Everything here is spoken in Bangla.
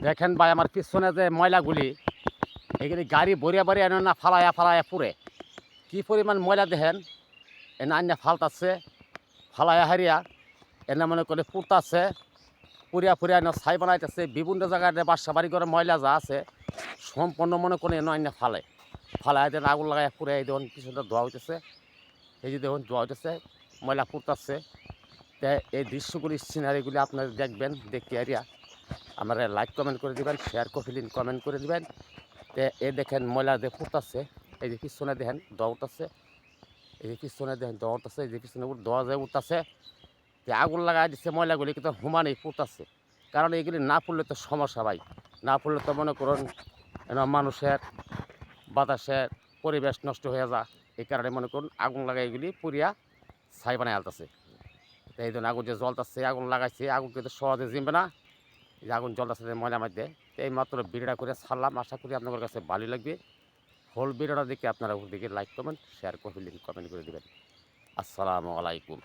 দেখেন ভাই আমার পিছনে যে ময়লাগুলি এগুলি গাড়ি ভরিয়া ভরিয়া এনে না ফালাইয়া ফালাইয়া পুরে কি পরিমাণ ময়লা দেখেন এনে আন্যা ফালতাছে ফালাইয়া হারিয়া এনে মনে করে পুড়তাছে পুরিয়া ফুরিয়া এনে ছাই বানাইতেছে বিভিন্ন জায়গায় বাসা বাড়ি করে ময়লা যা আছে সম্পূর্ণ মনে করে এনে আন্যা ফালাই দেন আগুন লাগাইয়া পুরে এই দেখুন পিছনে ধোয়া হইতেছে এই যে দেখুন ধোয়া হইতেছে ময়লা পুড়তাছে এই দৃশ্যগুলি সিনারিগুলি আপনারা দেখবেন দেখতে আরিয়া আপনারা লাইক কমেন্ট করে দিবেন শেয়ার কফিলিন কমেন্ট করে দিবেন এ দেখেন ময়লা দিয়ে ফুটতেছে এই যে পিছনে দেখেন দোয়া উঠতেছে এই যে পিছনে দেখেন দোয়া উঠতেছে এই যে পিছনে দোয়া যায় উঠতেছে আগুন লাগাই দিচ্ছে ময়লাগুলি কিন্তু হুমানেই ফুটতেছে কারণ এইগুলি না ফুললে তো সমস্যা ভাই না ফুললে তো মনে করুন মানুষের বাতাসের পরিবেশ নষ্ট হয়ে যা এই কারণে মনে করুন আগুন লাগাই এগুলি পুরিয়া ছাই বানাই আলতেছে এই জন্য আগুন যে জ্বলতেছে আগুন লাগাইছে আগুন কিন্তু সহজে জিমবে না এই যে আগুন জ্বলতেছে ময়লা মধ্যে এই মাত্র ভিডিওটা করে ছাড়লাম আশা করি আপনাদের কাছে ভালো লাগবে হোল ভিডিওটা দেখে আপনারা দিকে লাইক কমেন্ট শেয়ার করবেন কমেন্ট করে দেবেন আসসালামু আলাইকুম।